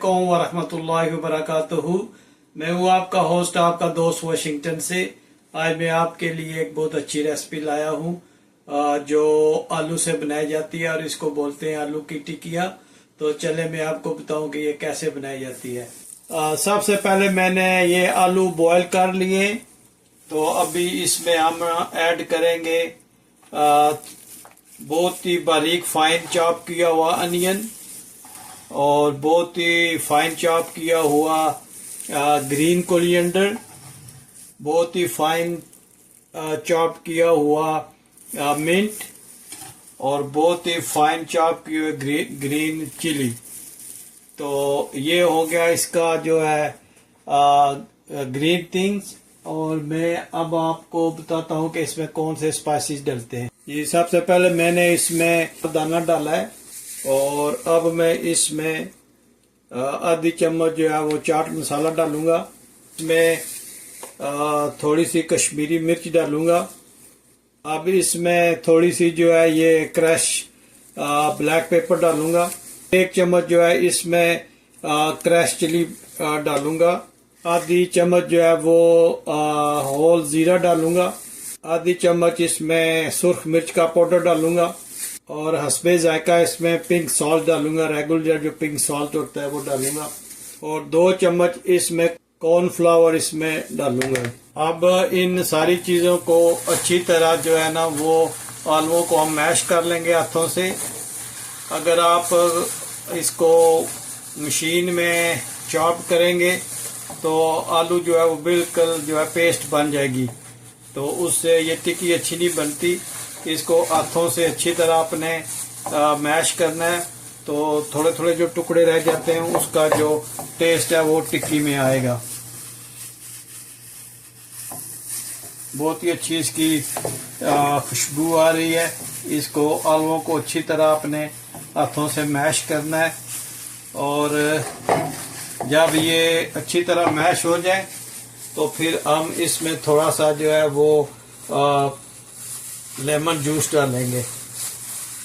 अस्सलामुअलैकुम वरहमतुल्लाहि वबरकातुहू। मैं हूँ आपका होस्ट, आपका दोस्त वाशिंगटन से। आज मैं आपके लिए एक बहुत अच्छी रेसिपी लाया हूँ जो आलू से बनाई जाती है और इसको बोलते हैं आलू की टिकिया। तो चले मैं आपको बताऊं कि ये कैसे बनाई जाती है। सबसे पहले मैंने ये आलू बॉईल कर लिए। तो अभी इसमें हम ऐड करेंगे बहुत ही बारीक फाइन चॉप किया हुआ अनियन और बहुत ही फाइन चॉप किया हुआ ग्रीन कोरिएंडर, बहुत ही फाइन चॉप किया हुआ मिंट और बहुत ही फाइन चॉप किए हुए ग्रीन चिली। तो ये हो गया इसका जो है ग्रीन थिंग्स। और मैं अब आपको बताता हूँ कि इसमें कौन से स्पाइसेस डलते हैं। ये सबसे पहले मैंने इसमें दाना डाला है और अब मैं इसमें आधी चम्मच जो है वो चाट मसाला डालूंगा। इसमें थोड़ी सी कश्मीरी मिर्च डालूंगा। अब इसमें थोड़ी सी जो है ये क्रश ब्लैक पेपर डालूंगा। एक चम्मच जो है इसमें क्रश चिली डालूंगा। आधी चम्मच जो है वो होल जीरा डालूंगा। आधी चम्मच इसमें सुर्ख मिर्च का पाउडर डालूंगा और हस्बे जायका इसमें पिंक सॉल्ट डालूंगा। रेगुलर जो पिंक सॉल्ट होता है वो डालूंगा और 2 चम्मच इसमें कॉर्नफ्लावर इसमें डालूंगा। अब इन सारी चीजों को अच्छी तरह जो है ना वो आलूओं को हम मैश कर लेंगे हाथों से। अगर आप इसको मशीन में चॉप करेंगे तो आलू जो है वो बिल्कुल जो है पेस्ट बन जाएगी, तो उससे ये टिक्की अच्छी नहीं बनती। इसको हाथों से अच्छी तरह अपने मैश करना है, तो थोड़े थोड़े जो टुकड़े रह जाते हैं उसका जो टेस्ट है वो टिक्की में आएगा। बहुत ही अच्छी इसकी खुशबू आ रही है। इसको आलूओं को अच्छी तरह अपने हाथों से मैश करना है और जब ये अच्छी तरह मैश हो जाए तो फिर हम इसमें थोड़ा सा जो है वो लेमन जूस डालेंगे।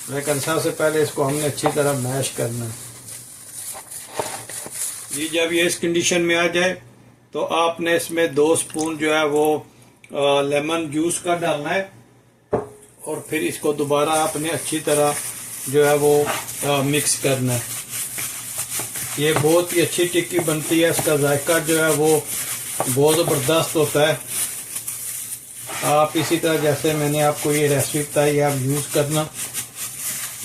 लेकिन सबसे पहले इसको हमने अच्छी तरह मैश करना है। ये जब ये इस कंडीशन में आ जाए तो आपने इसमें 2 स्पून जो है वो लेमन जूस का डालना है और फिर इसको दोबारा आपने अच्छी तरह जो है वो मिक्स करना है। ये बहुत ही अच्छी टिक्की बनती है। इसका जायका जो है वो बहुत ज़बरदस्त होता है। आप इसी तरह जैसे मैंने आपको ये रेसिपी बताई आप यूज़ करना।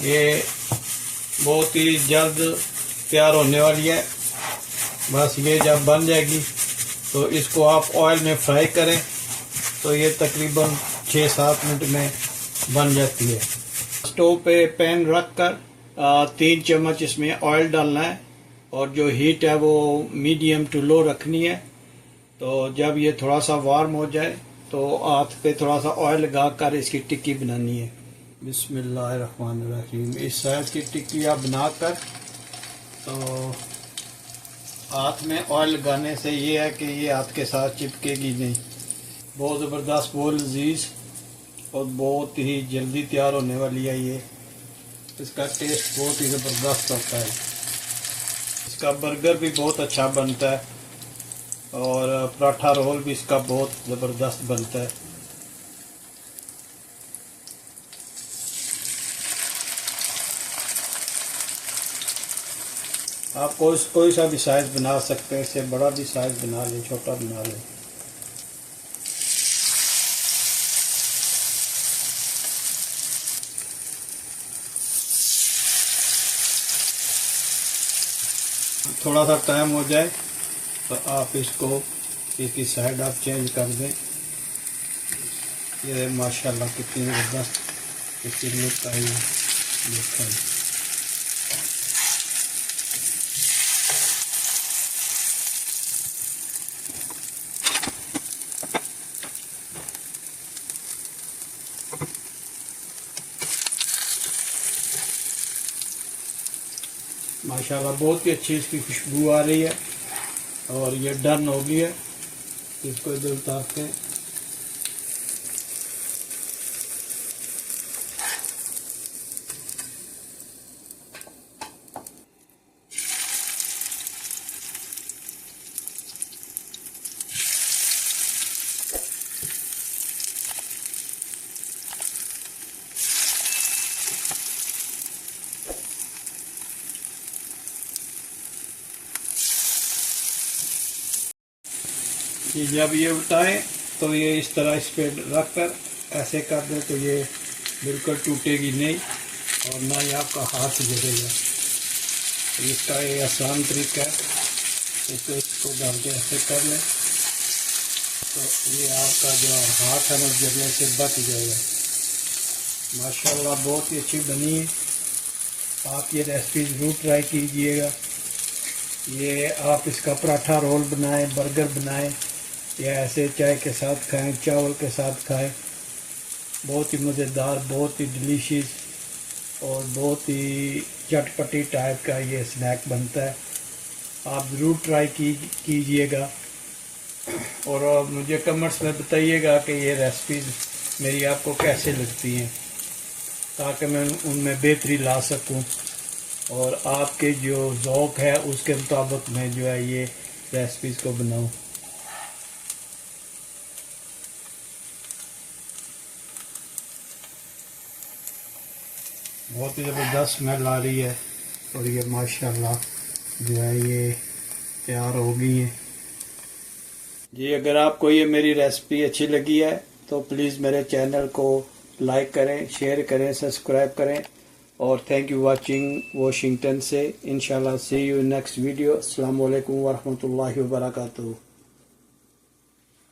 ये बहुत ही जल्द तैयार होने वाली है। बस ये जब बन जाएगी तो इसको आप ऑयल में फ्राई करें तो ये तकरीबन 6-7 मिनट में बन जाती है। स्टोव पे पैन रख कर 3 चम्मच इसमें ऑयल डालना है और जो हीट है वो मीडियम टू लो रखनी है। तो जब ये थोड़ा सा वार्म हो जाए तो हाथ पे थोड़ा सा ऑयल लगा कर इसकी टिक्की बनानी है। बिस्मिल्लाहिर्रहमानिर्रहीम। इस साइज की टिक्की आप बनाकर तो हाथ में ऑयल लगाने से ये है कि ये हाथ के साथ चिपकेगी नहीं। बहुत ज़बरदस्त, बहुत लजीज और बहुत ही जल्दी तैयार होने वाली है ये। इसका टेस्ट बहुत ही ज़बरदस्त होता है। इसका बर्गर भी बहुत अच्छा बनता है और पराठा रोल भी इसका बहुत ज़बरदस्त बनता है। आप कोई सा भी साइज बना सकते हैं। इससे बड़ा भी साइज बना लें, छोटा बना लें। थोड़ा सा टाइम हो जाए तो आप इसकी साइड आप चेंज कर दें। ये माशाल्लाह कितनी ज़बरदस्त इसकी लुक आई है। देखें माशाल्लाह बहुत ही अच्छी इसकी खुशबू आ रही है और ये डन हो गई है। इसको इधर उतारते हैं। कि जब ये उल्टाएं तो ये इस तरह इस पर रख कर ऐसे कर दें तो ये बिल्कुल टूटेगी नहीं और ना ही आपका हाथ जलेगा। इसका ये आसान तरीका है। इसको डाल के ऐसे कर लें तो ये आपका जो हाथ है ना जलने से बच जाएगा। माशाल्लाह बहुत ही अच्छी बनी है। आप ये रेसिपी ज़रूर ट्राई कीजिएगा। ये आप इसका पराठा रोल बनाएं, बर्गर बनाएं या ऐसे चाय के साथ खाएं, चावल के साथ खाएं। बहुत ही मज़ेदार, बहुत ही डिलीशियस और बहुत ही चटपटी टाइप का ये स्नैक बनता है। आप ज़रूर ट्राई कीजिएगा और मुझे कमेंट्स में बताइएगा कि ये रेसिपीज़ मेरी आपको कैसे लगती हैं, ताकि मैं उनमें बेहतरी ला सकूं और आपके जो ज़ौक़ है उसके मुताबिक मैं जो है ये रेसिपीज़ को बनाऊं। बहुत ही ज़बरदस्त स्मेल आ रही है और ये माशाल्लाह जो है ये तैयार हो गई है जी। अगर आपको ये मेरी रेसिपी अच्छी लगी है तो प्लीज़ मेरे चैनल को लाइक करें, शेयर करें, सब्सक्राइब करें और थैंक यू वाचिंग वाशिंगटन से। इंशाल्लाह सी यू नेक्स्ट वीडियो। अस्सलाम वालेकुम वरहमतुल्लाहि वबरकातुहू।